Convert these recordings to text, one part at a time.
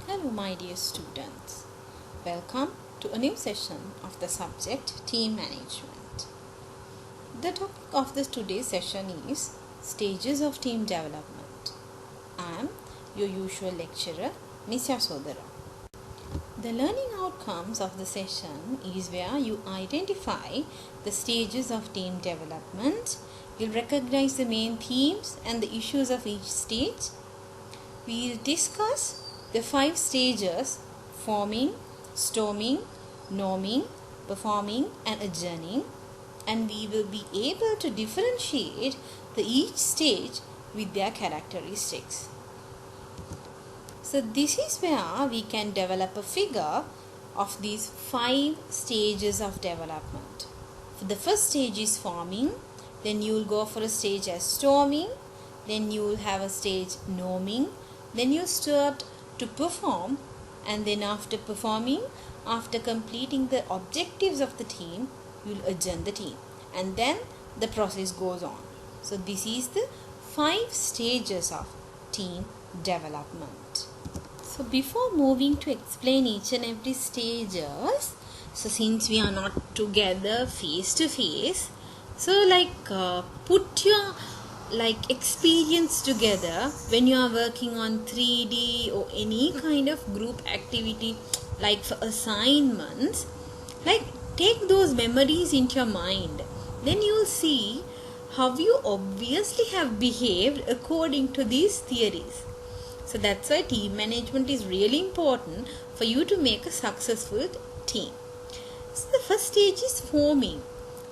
Hello my dear students, welcome to a new session of the subject Team Management. The topic of this today's session is Stages of Team Development. I am your usual lecturer, Miss Yasodhara. The learning outcomes of the session is where you identify the stages of team development, you'll recognize the main themes and the issues of each stage. We'll discuss the 5 stages: forming, storming, norming, performing and adjourning, and we will be able to differentiate each stage with their characteristics. So this is where we can develop a figure of these 5 stages of development. For the first stage is forming, then you will go for a stage as storming, then you will have a stage norming, then you start to perform, and then after performing, after completing the objectives of the team, you will adjourn the team, and then the process goes on. So this is the 5 stages of team development. So before moving to explain each and every stages, so since we are not together face to face, so put your experience together when you are working on 3D or any kind of group activity, like for assignments. Take those memories into your mind, then you will see how you obviously have behaved according to these theories. So that's why team management is really important for you to make a successful team. So the first stage is forming.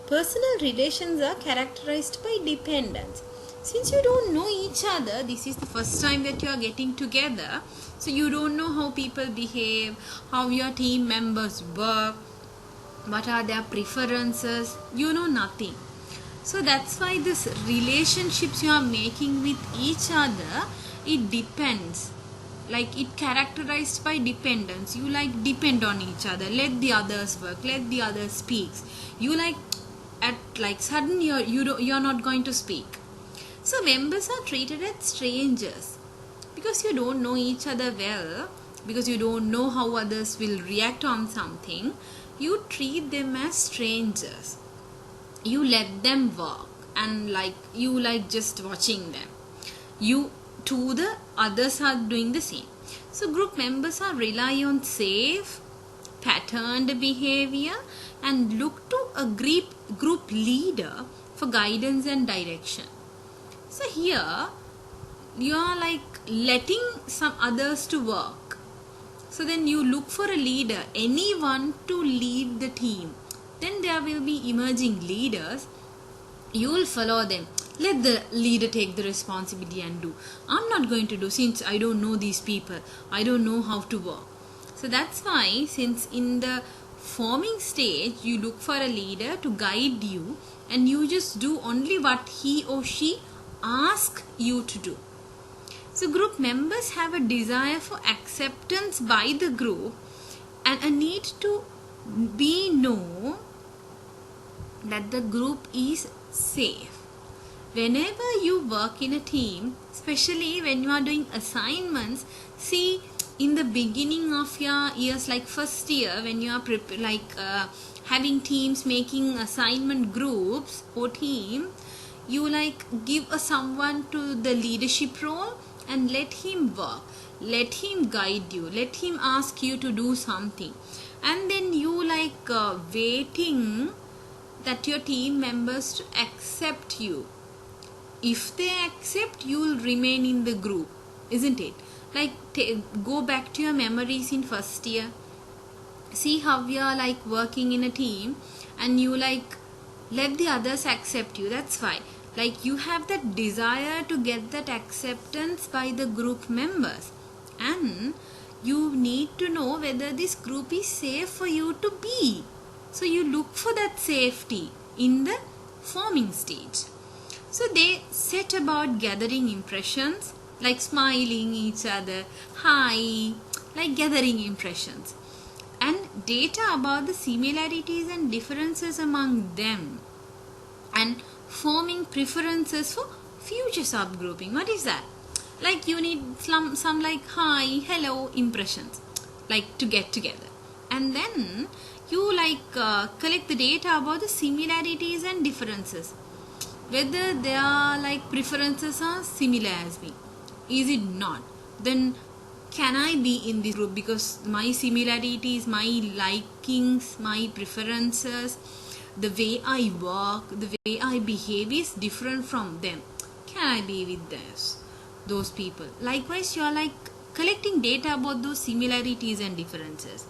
Personal relations are characterized by dependence. Since you don't know each other, this is the first time that you are getting together, so you don't know how people behave, how your team members work, what are their preferences, you know nothing. So that's why this relationships you are making with each other, it depends. It characterized by dependence. You depend on each other, let the others work, let the others speak. You suddenly you're not going to speak. So members are treated as strangers because you don't know each other well, because you don't know how others will react on something. You treat them as strangers. You let them work and you just watching them. You to the others are doing the same. So group members are rely on safe, patterned behavior and look to a group leader for guidance and direction. So here you are letting some others to work. So then you look for a leader, anyone to lead the team. Then there will be emerging leaders. You will follow them. Let the leader take the responsibility and do. I'm not going to do, since I don't know these people. I don't know how to work. So that's why, since in the forming stage, you look for a leader to guide you, and you just do only what he or she ask you to do. So group members have a desire for acceptance by the group and a need to know that the group is safe. Whenever you work in a team, especially when you are doing assignments, see, in the beginning of your years, like first year, when you are having teams making assignment groups or team, you give someone to the leadership role and let him work, let him guide you, let him ask you to do something, and then you waiting that your team members to accept you. If they accept, you will remain in the group, isn't it? Go back to your memories in first year, see how we are working in a team, and you let the others accept you. That's why you have that desire to get that acceptance by the group members, and you need to know whether this group is safe for you to be. So you look for that safety in the forming stage. So they set about gathering impressions, smiling each other, hi, gathering impressions, and data about the similarities and differences among them, and forming preferences for future subgrouping. What is that? Like you need some like hi, hello impressions, like to get together. And then you like collect the data about the similarities and differences, whether they are like preferences are similar as me. Is it not? Then can I be in this group because my similarities, my likings, my preferences, the way I work, the way I behave is different from them. Can I be with those people? Likewise, you are like collecting data about those similarities and differences,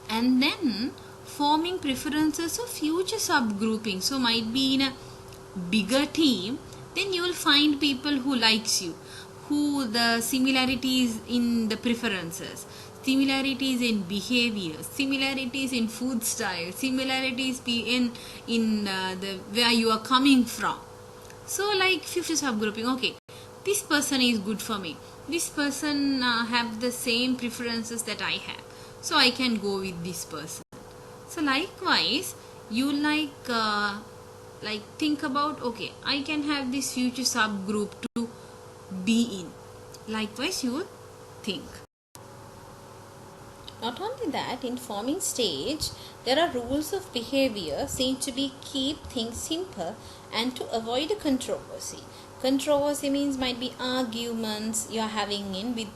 and then forming preferences of future subgrouping. So might be in a bigger team, then you will find people who likes you, who the similarities in the preferences, similarities in behavior, similarities in food style, similarities in the where you are coming from. So like future subgrouping, okay, this person is good for me, this person have the same preferences that I have, so I can go with this person. So likewise you like think about, okay, I can have this future subgroup to be in. Likewise you will think. Not only that, in forming stage, there are rules of behavior seen to be keep things simple and to avoid a controversy. Controversy means might be arguments you are having in with,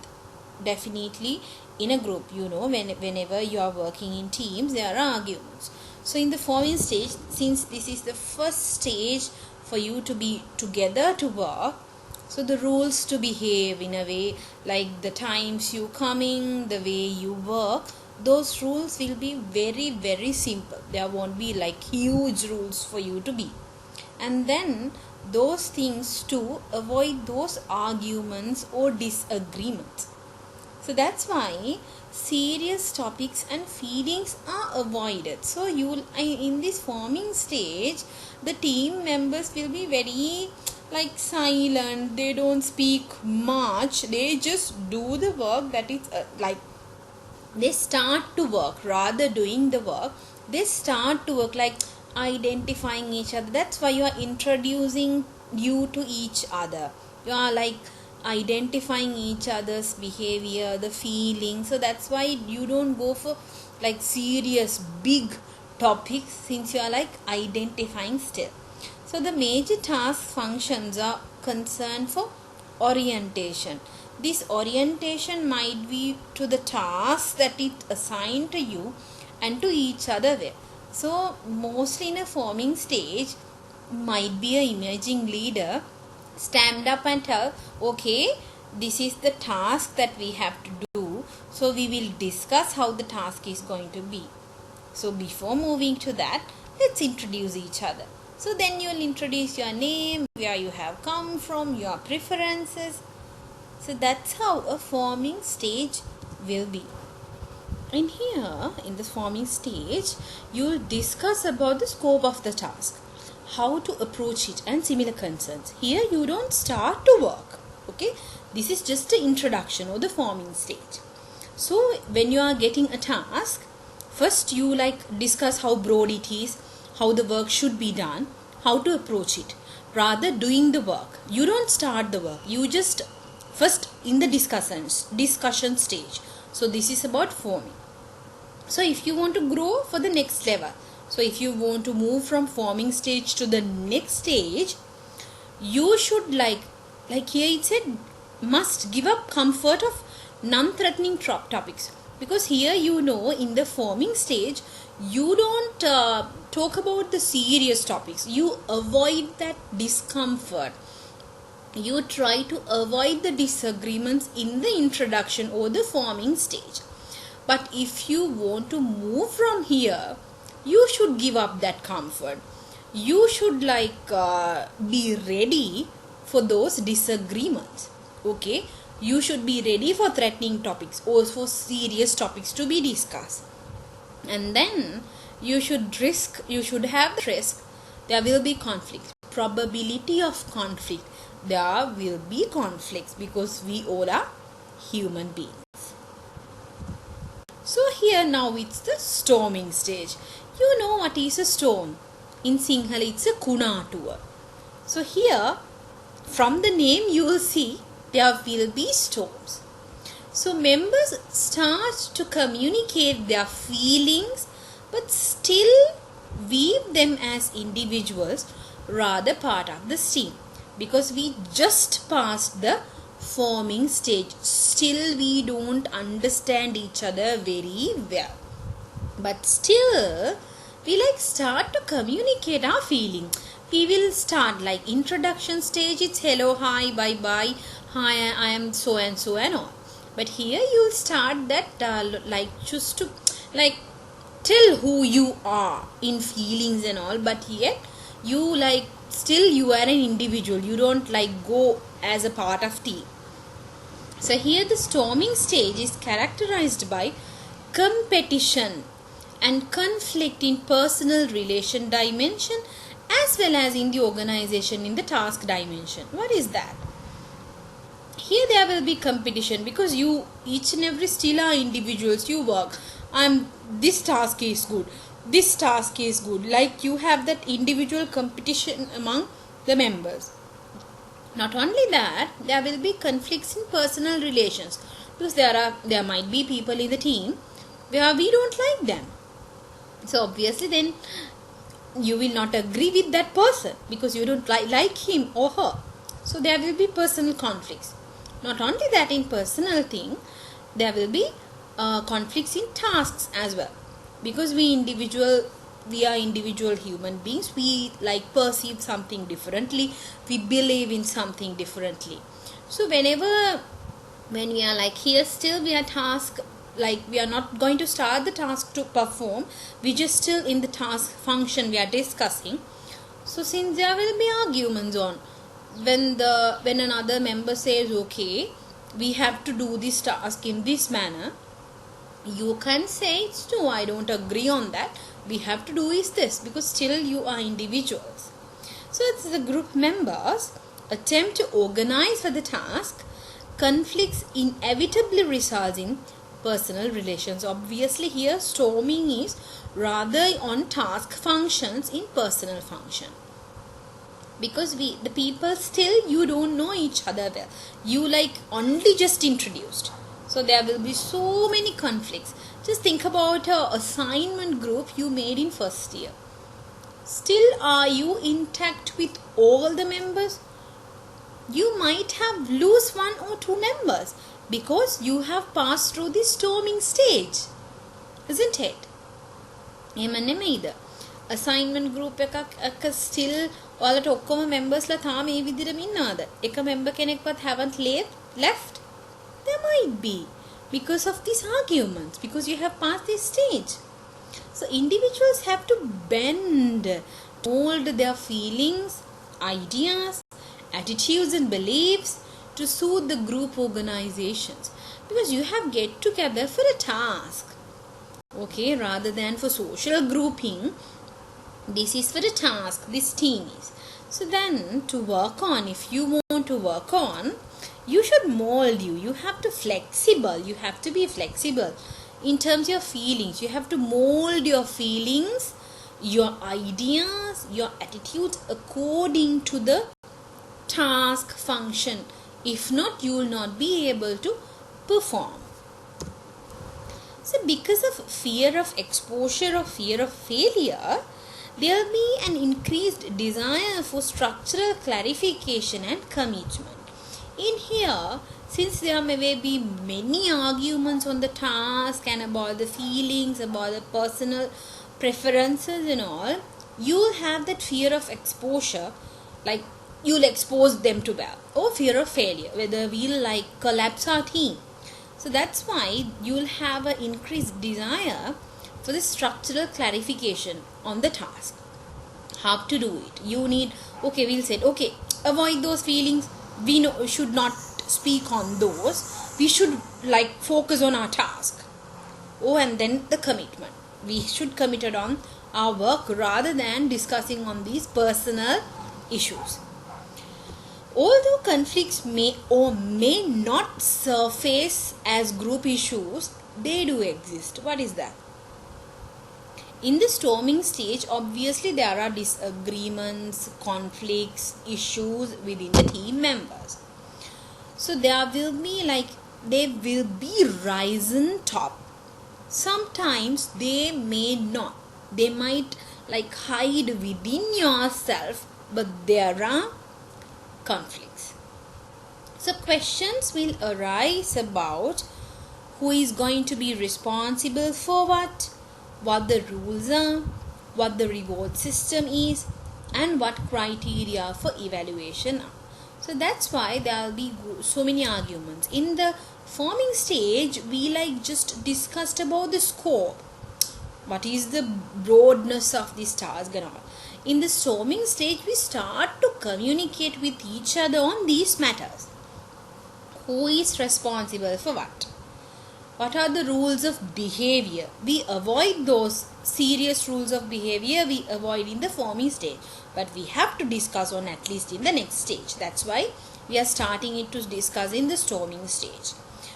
definitely in a group. Whenever you are working in teams, there are arguments. So in the forming stage, since this is the first stage for you to be together to work, so the rules to behave in a way, like the times you coming, the way you work, those rules will be very, very simple. There won't be like huge rules for you to be. And then those things to avoid those arguments or disagreements. So that's why serious topics and feelings are avoided. So in this forming stage, the team members will be very like silent. They don't speak much. They just do the work. That is like they start to work rather doing the work. They start to work like identifying each other. That's why you are introducing you to each other. You are like identifying each other's behavior, the feeling. So that's why you don't go for like serious big topics, since you are like identifying still. So the major task functions are concerned for orientation. This orientation might be to the task that it assigned to you and to each other way. So mostly in a forming stage, might be a emerging leader stand up and tell, okay, this is the task that we have to do, so we will discuss how the task is going to be. So before moving to that, let's introduce each other. So then you'll introduce your name, where you have come from, your preferences. So that's how a forming stage will be. And here in this forming stage, you'll discuss about the scope of the task, how to approach it, and similar concerns. Here you don't start to work. Okay, this is just the introduction or the forming stage. So when you are getting a task, first you like discuss how broad it is, how the work should be done, how to approach it. Rather doing the work, you don't start the work. You just first in the discussion stage. So this is about forming. So if you want to grow for the next level, so if you want to move from forming stage to the next stage, you should like here it said, must give up comfort of non-threatening topics. Because here in the forming stage, you don't talk about the serious topics. You avoid that discomfort. You try to avoid the disagreements in the introduction or the forming stage. But if you want to move from here, you should give up that comfort. You should be ready for those disagreements. Okay, you should be ready for threatening topics or for serious topics to be discussed. And then you should have the risk. There will be conflict, probability of conflict. There will be conflicts because we all are human beings. So here now it's the storming stage. You know what is a storm? In Sinhala it's a kunatuwa. So here from the name you will see there will be storms. So members start to communicate their feelings but still view them as individuals rather part of the team, because we just passed the forming stage. Still we don't understand each other very well, but still we start to communicate our feeling. We will start introduction stage, it's hello, hi, bye bye, hi, I am so and so and all. But here you start that just to tell who you are in feelings and all, but yet you still you are an individual, you don't go as a part of team. So here the storming stage is characterized by competition and conflict in personal relation dimension as well as in the organization in the task dimension. What is that? Here there will be competition because you each and every still are individuals. You work, this task is good, this task is good, you have that individual competition among the members. Not only that, there will be conflicts in personal relations, because there might be people in the team where we don't like them. So obviously then you will not agree with that person because you don't like him or her. So there will be personal conflicts. Not only that, in personal thing, there will be conflicts in tasks as well, because we are individual human beings. We perceive something differently, we believe in something differently. So when we are here, still we are task, we are not going to start the task to perform, we just still in the task function we are discussing. So since there will be arguments on when another member says, okay, we have to do this task in this manner, you can say, it's no, I don't agree on that, we have to do is this, because still you are individuals. So it's the group members attempt to organize for the task. Conflicts inevitably results in personal relations. Obviously here storming is rather on task functions in personal function, because the people still you don't know each other well, you only just introduced. So there will be so many conflicts. Just think about a assignment group you made in first year. Still, are you intact with all the members? You might have lose one or two members because you have passed through the storming stage, isn't it? Assignment group එක still ඔයාලට ඔක්කොම members ලා තාම මේ විදිහටම ඉන්නවද? එක member කෙනෙක්වත් haven't left? There might be, because of these arguments, because you have passed this stage. So individuals have to bend, mold their feelings, ideas, attitudes and beliefs to suit the group organizations, because you have get together for a task, okay, rather than for social grouping. This is for a task, this team is. So then to work on, if you want to work on, you should mold you have to be flexible in terms of your feelings. You have to mold your feelings, your ideas, your attitudes according to the task function. If not, you will not be able to perform. So because of fear of exposure or fear of failure, there will be an increased desire for structural clarification and commitment. In here, since there may be many arguments on the task and about the feelings, about the personal preferences and all, you will have that fear of exposure, you'll expose them to well, or fear of failure, whether we'll collapse our team. So that's why you'll have an increased desire for the structural clarification on the task. How to do it? You need, okay, we'll say, okay, avoid those feelings. We should not speak on those. We should focus on our task. Oh, and then the commitment. We should commit on our work rather than discussing on these personal issues. Although conflicts may or may not surface as group issues, they do exist. What is that? In the storming stage, obviously there are disagreements, conflicts, issues within the team members. So there will be risen top. Sometimes they may not. They might hide within yourself, but there are conflicts. So questions will arise about who is going to be responsible for what the rules are, what the reward system is, and what criteria for evaluation are. So that's why there will be so many arguments. In the forming stage, we just discussed about the scope. What is the broadness of this task and all. In the storming stage, we start to communicate with each other on these matters. Who is responsible for what? What are the rules of behavior? We avoid those serious rules of behavior, we avoid in the forming stage. But we have to discuss on at least in the next stage. That's why we are starting it to discuss in the storming stage.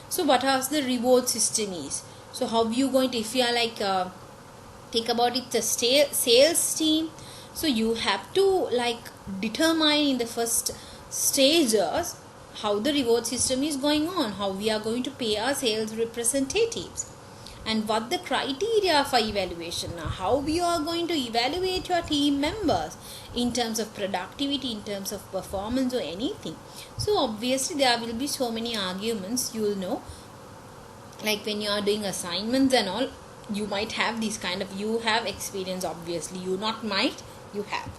So what are the reward system is? So how you going to, if you are think about it, the sales team. So you have to determine in the first stages how the reward system is going on, how we are going to pay our sales representatives, and what the criteria for evaluation are, how we are going to evaluate your team members in terms of productivity, in terms of performance or anything. So obviously there will be so many arguments, you will know, when you are doing assignments and all, you might have this kind of, you have experience, obviously you not might, you have.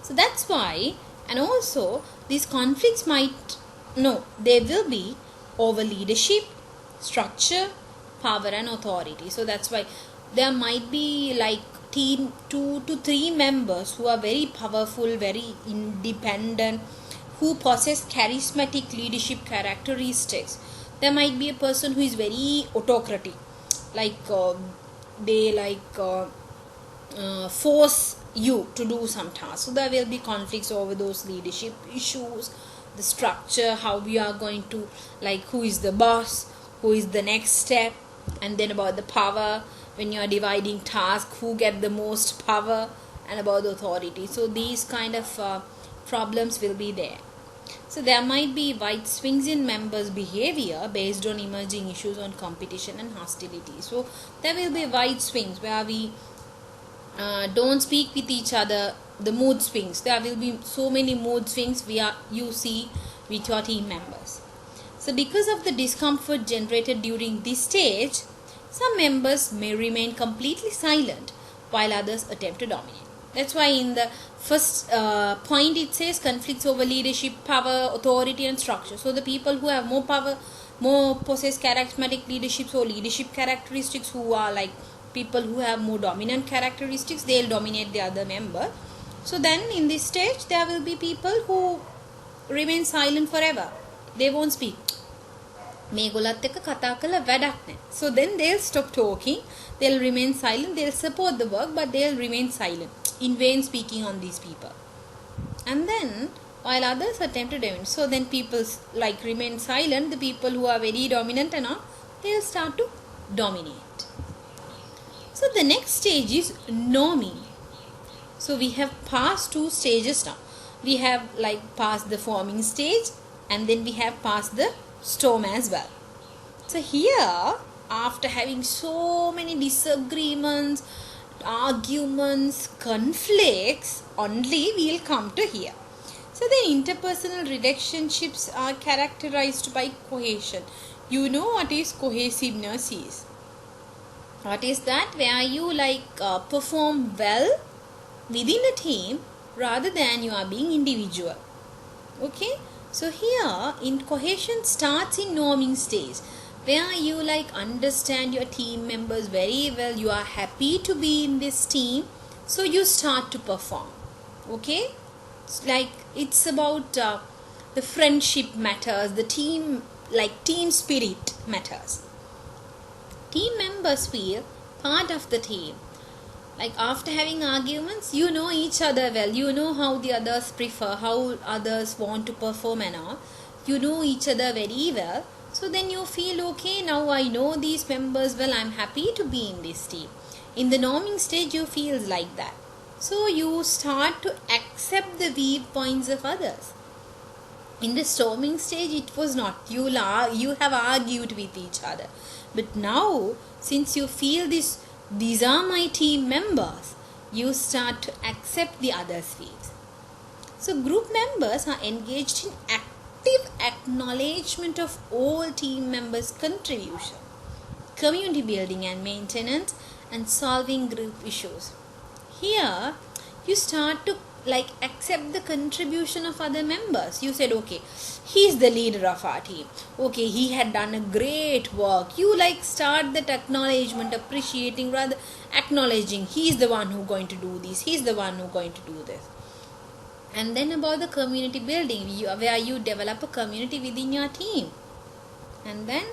So that's why, and also these conflicts there will be over leadership, structure, power and authority. So that's why there might be team 2 to 3 members who are very powerful, very independent, who possess charismatic leadership characteristics. There might be a person who is very autocratic, they force you to do some tasks. So there will be conflicts over those leadership issues, the structure, how we are going to who is the boss, who is the next step, and then about the power, when you are dividing tasks, who get the most power, and about the authority. So these kind of problems will be there. So there might be wide swings in members' behavior based on emerging issues on competition and hostility. So there will be wide swings where we don't speak with each other, the mood swings. There will be so many mood swings you see with your team members. So because of the discomfort generated during this stage, some members may remain completely silent while others attempt to dominate. That's why in the first point it says conflicts over leadership, power, authority and structure. So the people who have more power, more possess charismatic leaderships or leadership characteristics, who are people who have more dominant characteristics, they'll dominate the other member. So then in this stage there will be people who remain silent forever. They won't speak. So then they'll stop talking, they'll remain silent, they'll support the work, but they'll remain silent, in vain speaking on these people. And then while others attempt to dominate, so then people remain silent, the people who are very dominant and all, they'll start to dominate. So the next stage is norming. So we have passed 2 stages now. We have passed the forming stage, and then we have passed the storm as well. So here, after having so many disagreements, arguments, conflicts, only we'll come to here. So the interpersonal relationships are characterized by cohesion. You know what is cohesiveness is? What is that? Where you perform well within a team rather than you are being individual. Okay? So here in cohesion starts in norming stage, where you understand your team members very well, you are happy to be in this team, so you start to perform. Okay? It's about the friendship matters, the team spirit matters. Team members feel part of the team. After having arguments, you know each other well, you know how the others prefer, how others want to perform and all, you know each other very well. So then you feel, okay, now I know these members well, I'm happy to be in this team. In the norming stage you feel like that. So you start to accept the viewpoints of others. In the storming stage, it was not. You have argued with each other. But now, since you feel these are my team members, you start to accept the other's views. So group members are engaged in active acknowledgement of all team members' contribution, community building and maintenance, and solving group issues. Here, you start to accept the contribution of other members. You said, okay, he's the leader of our team. Okay, he had done a great work. You start that acknowledgement, appreciating, rather acknowledging he's the one who's going to do this, he's the one who's going to do this. And then about the community building, where you develop a community within your team. And then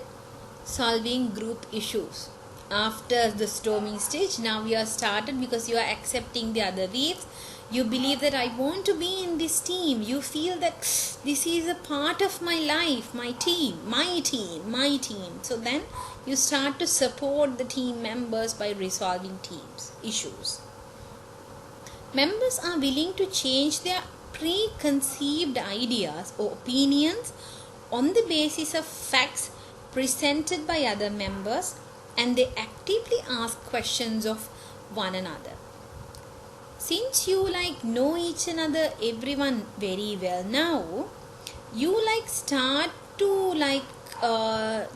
solving group issues. After the storming stage, now we are started because you are accepting the other views. You believe that I want to be in this team. You feel that this is a part of my life, my team. So then you start to support the team members by resolving teams issues. Members are willing to change their preconceived ideas or opinions on the basis of facts presented by other members, and they actively ask questions of one another. Since you know each another, everyone very well now, you start to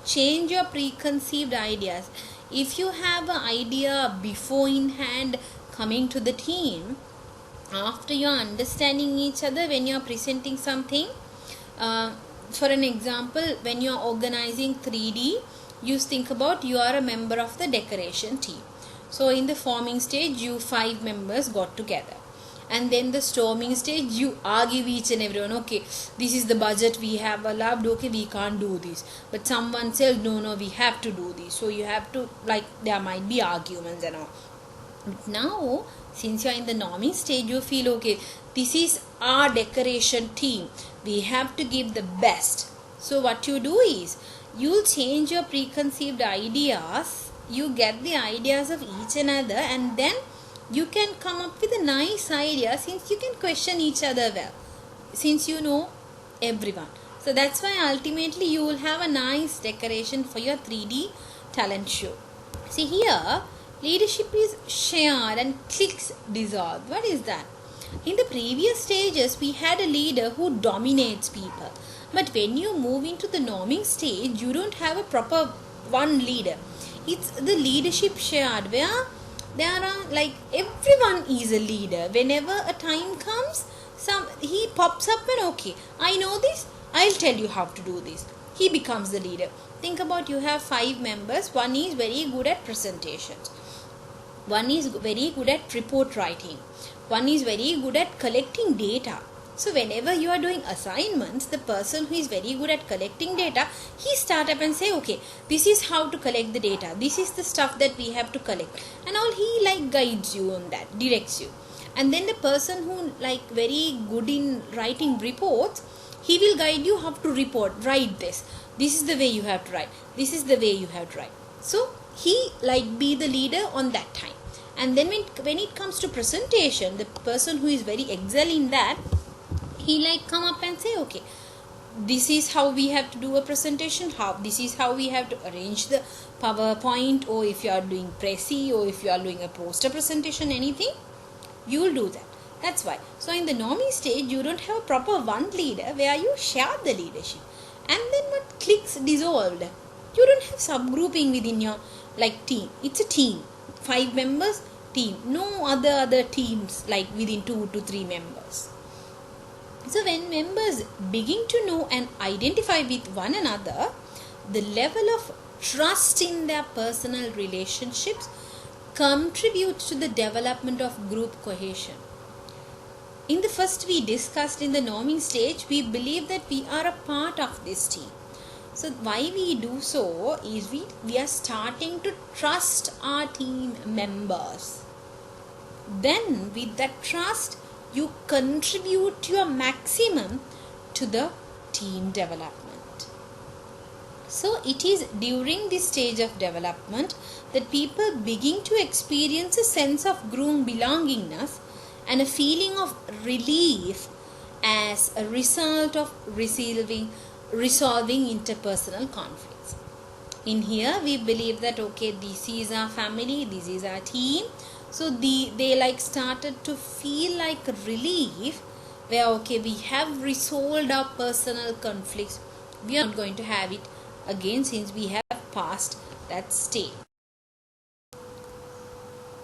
change your preconceived ideas. If you have an idea before in hand coming to the team, after you're understanding each other, when you're presenting something, for an example, when you're organizing 3D, you think about you are a member of the decoration team. So in the forming stage, you 5 members got together. And then the storming stage, you argue each and everyone, okay, this is the budget we have allowed, okay, we can't do this. But someone says, no, we have to do this. So you have to, there might be arguments and all. But now, since you're in the norming stage, you feel, okay, this is our decoration team. We have to give the best. So what you do is, you'll change your preconceived ideas. You get the ideas of each another, and then you can come up with a nice idea, since you can question each other well, since you know everyone. So that's why ultimately you will have a nice decoration for your 3D talent show. See here, leadership is shared and cliques dissolve. What is that? In the previous stages, we had a leader who dominates people. But when you move into the norming stage, you don't have a proper one leader. It's the leadership shared, where there are everyone is a leader. Whenever a time comes, he pops up and, okay, I know this, I'll tell you how to do this. He becomes the leader. Think about, you have 5 members. One is very good at presentations. One is very good at report writing. One is very good at collecting data. So whenever you are doing assignments, the person who is very good at collecting data, he start up and say, okay, this is how to collect the data. This is the stuff that we have to collect. And all, he guides you on that, directs you. And then the person who very good in writing reports, he will guide you how to write this. This is the way you have to write. This is the way you have to write. So he be the leader on that time. And then when it comes to presentation, the person who is very excel in that, he come up and say, okay, this is how we have to do a presentation, this is how we have to arrange the PowerPoint, or if you are doing Prezi, or if you are doing a poster presentation, anything, you will do that. That's why. So in the norming stage, you don't have a proper one leader where you share the leadership. And then what cliques dissolved. You don't have subgrouping within your team. It's a team. 5 members, team. No other teams within 2 to 3 members. So when members begin to know and identify with one another, the level of trust in their personal relationships contributes to the development of group cohesion. In the first we discussed in the norming stage, we believe that we are a part of this team. So why we do so is we are starting to trust our team members. Then with that trust, you contribute your maximum to the team development. So it is during this stage of development that people begin to experience a sense of group belongingness and a feeling of relief as a result of resolving interpersonal conflicts. In here we believe that okay, this is our family, this is our team, so they like started to feel like relief, where okay, we have resolved our personal conflicts, we are not going to have it again since we have passed that stage.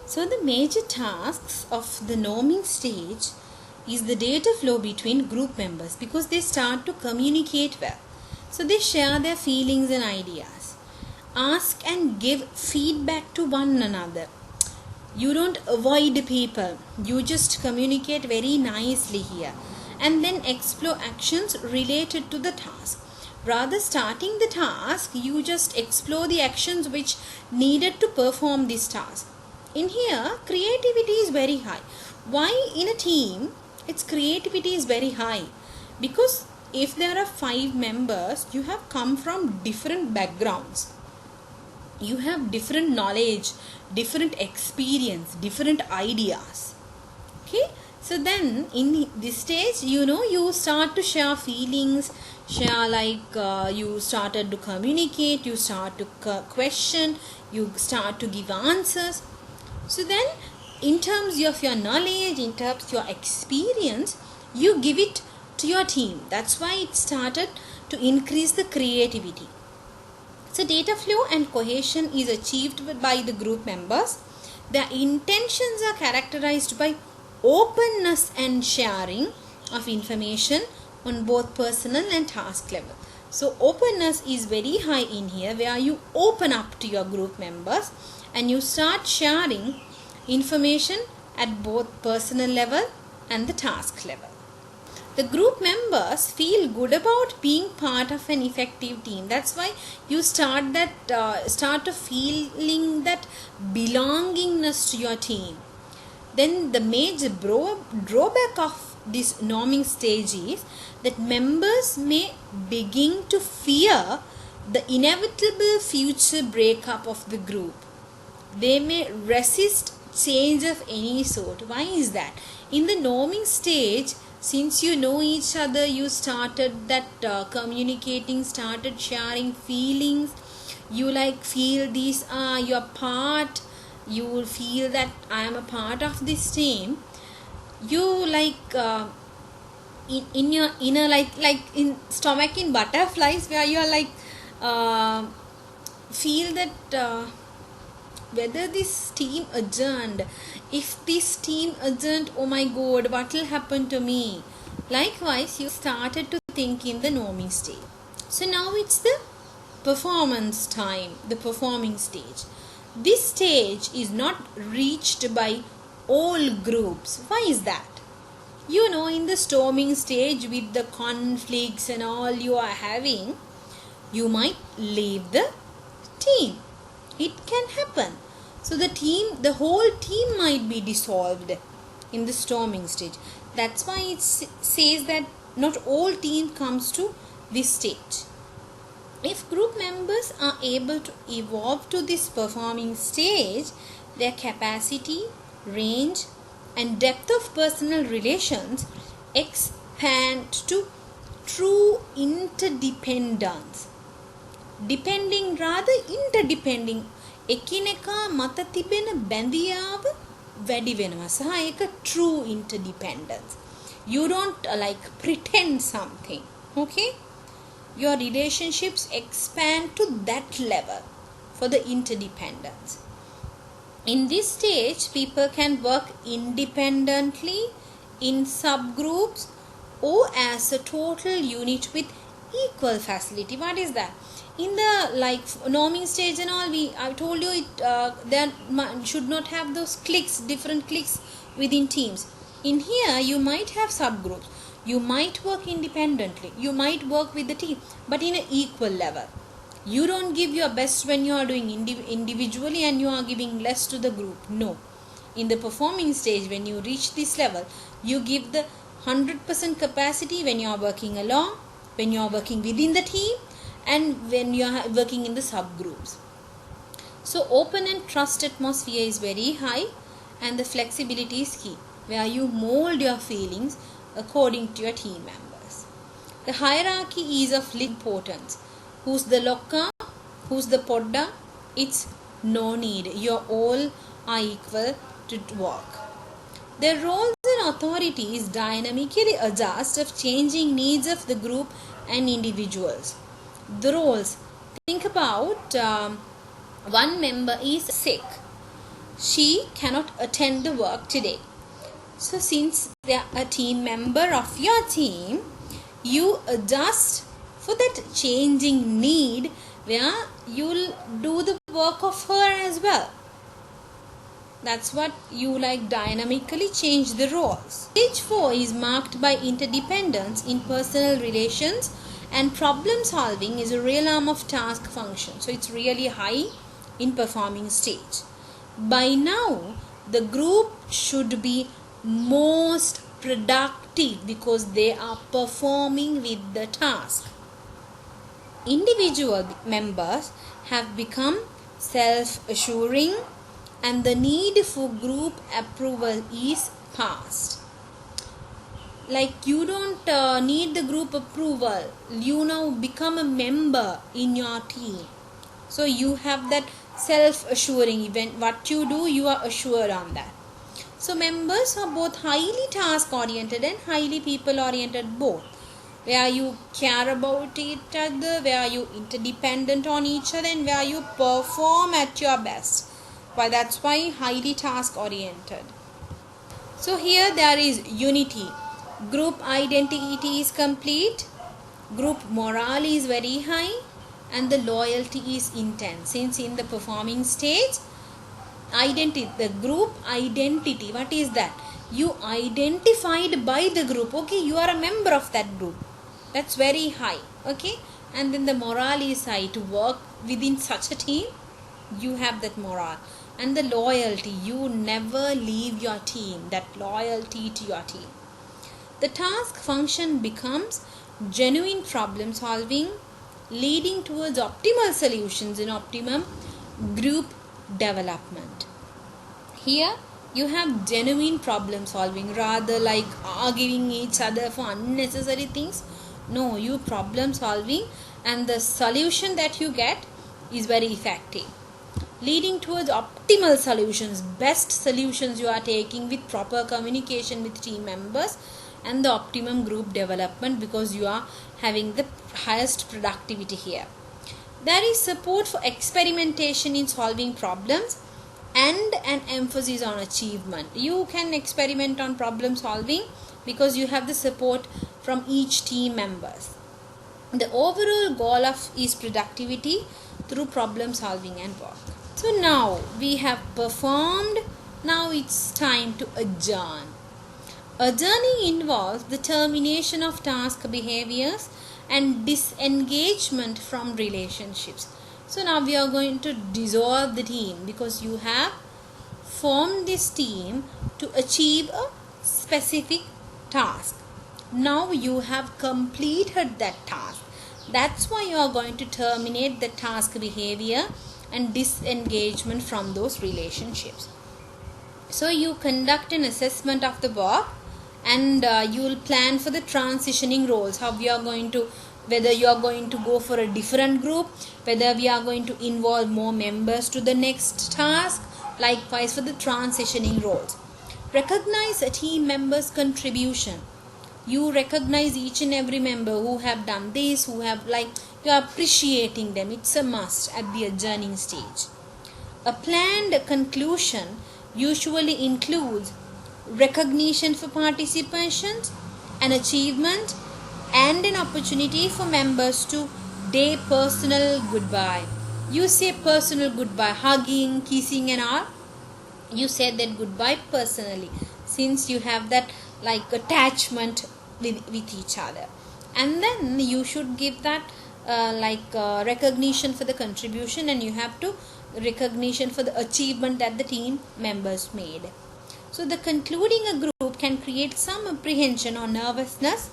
So the major tasks of the norming stage is the data flow between group members, because they start to communicate well. So they share their feelings and ideas, ask and give feedback to one another. You don't avoid people, you just communicate very nicely here, and then explore actions related to the task. Rather starting the task, you just explore the actions which needed to perform this task. In here, creativity is very high. Why in a team its creativity is very high? Because if there are 5 members, you have come from different backgrounds, you have different knowledge, different experience, different ideas. Okay, so then in this stage, you start to share feelings, you started to communicate, you start to question, you start to give answers. So then in terms of your knowledge, in terms of your experience, you give it to your team. That's why it started to increase the creativity. So data flow and cohesion is achieved by the group members. Their intentions are characterized by openness and sharing of information on both personal and task level. So openness is very high in here, where you open up to your group members and you start sharing information at both personal level and the task level. The group members feel good about being part of an effective team. That's why you start to feeling that belongingness to your team. Then the major drawback of this norming stage is that members may begin to fear the inevitable future breakup of the group. They may resist change of any sort. Why is that? In the norming stage, since you know each other, you started that communicating, started sharing feelings, you like feel these are your part, you will feel that I am a part of this team. You like in your inner, like in stomach in butterflies, where you are like feel that whether this team adjourned, if this team adjourned, oh my god, what will happen to me? Likewise, you started to think in the norming stage. So now it's the performance time, the performing stage. This stage is not reached by all groups. Why is that? In the storming stage, with the conflicts and all you are having, you might leave the team. It can happen. So the whole team might be dissolved in the storming stage. That's why it says that not all team comes to this stage. If group members are able to evolve to this performing stage, their capacity, range and depth of personal relations expand to true interdependence. Depending rather interdepending. එකිනෙකා මත තිබෙන බැඳියාව වැඩි වෙනවා සහ ඒක true interdependence. You don't like pretend something. Okay, your relationships expand to that level for the interdependence. In this stage, people can work independently, in subgroups, or as a total unit with equal facility. What is that? In the norming stage and all, I told you there should not have those different cliques within teams. In here, you might have subgroups. You might work independently. You might work with the team, but in an equal level. You don't give your best when you are doing individually and you are giving less to the group. No. In the performing stage, when you reach this level, you give the 100% capacity when you are working along, when you are working within the team, and when you are working in the subgroups. So open and trust atmosphere is very high, and the flexibility is key, where you mold your feelings according to your team members. The hierarchy is of little importance. Who's the locker? Who's the podda? It's no need. You all are equal to work. Their roles and authorities dynamically adjust of changing needs of the group and individuals. The roles. Think about one member is sick. She cannot attend the work today. So since they are a team member of your team, you adjust for that changing need where you'll do the work of her as well. That's what you dynamically change the roles. Stage 4 is marked by interdependence in personal relations, and problem solving is a real arm of task function. So it's really high in performing stage. By now, the group should be most productive because they are performing with the task. Individual members have become self-assuring and the need for group approval is past. You don't need the group approval. You now become a member in your team. So you have that self-assuring event. What you do, you are assured on that. So members are both highly task-oriented and highly people-oriented both. Where you care about each other, where you interdependent on each other, and where you perform at your best. That's why highly task-oriented. So here there is unity. Group identity is complete. Group morale is very high. And the loyalty is intense. Since in the performing stage, the group identity, what is that? You identified by the group. Okay, you are a member of that group. That's very high. Okay, and then the morale is high. To work within such a team, you have that morale. And the loyalty, you never leave your team. That loyalty to your team. The task function becomes genuine problem solving, leading towards optimal solutions and optimum group development. Here you have genuine problem solving rather arguing each other for unnecessary things. No, you problem solving and the solution that you get is very effective. Leading towards optimal solutions, best solutions you are taking with proper communication with team members and the optimum group development because you are having the highest productivity here. There is support for experimentation in solving problems and an emphasis on achievement. You can experiment on problem solving because you have the support from each team members. The overall goal is productivity through problem solving and work. So now we have performed. Now it's time to adjourn. Adjourning involves the termination of task behaviors and disengagement from relationships. So now we are going to dissolve the team because you have formed this team to achieve a specific task. Now you have completed that task. That's why you are going to terminate the task behavior and disengagement from those relationships. So you conduct an assessment of the work and you will plan for the transitioning roles, how we are going to, whether you are going to go for a different group, whether we are going to involve more members to the next task, likewise for the transitioning roles. Recognize a team member's contribution. You recognize each and every member who have done this, who have you are appreciating them. It's a must at the adjourning stage. A planned conclusion usually includes recognition for participation, an achievement, and an opportunity for members to say personal goodbye. You say personal goodbye, hugging, kissing and all. You say that goodbye personally since you have that attachment with each other. And then you should give that recognition for the contribution, and you have to recognition for the achievement that the team members made. So the concluding a group can create some apprehension or nervousness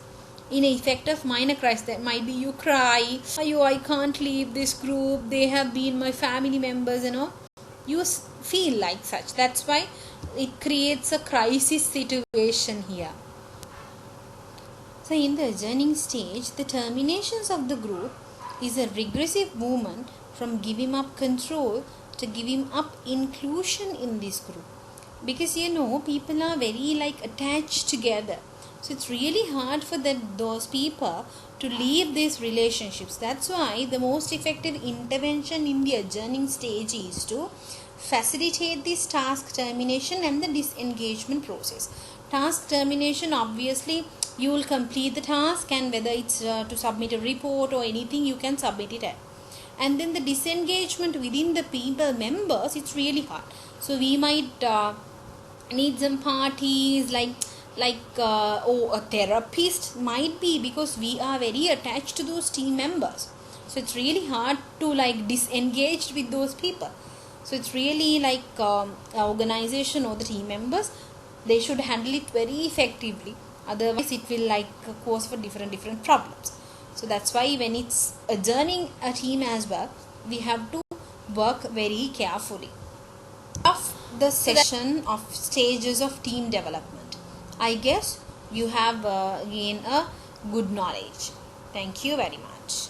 in an effect of minor crisis. That might be you cry, I can't leave this group, they have been my family members, you feel like such. That's why it creates a crisis situation here. So in the adjourning stage, the terminations of the group is a regressive movement from giving up control to giving up inclusion in this group. Because people are very attached together. So it's really hard for those people to leave these relationships. That's why the most effective intervention in the adjourning stage is to facilitate this task termination and the disengagement process. Task termination, obviously you will complete the task, and whether it's to submit a report or anything, you can submit it at. And then the disengagement within the people members, it's really hard. So we might need some parties a therapist might be, because we are very attached to those team members. So it's really hard to disengage with those people. So it's really organization or the team members, they should handle it very effectively. Otherwise it will cause for different problems. So that's why when it's adjourning a team as well, we have to work very carefully. Of the session of stages of team development, I guess you have gained a good knowledge. Thank you very much.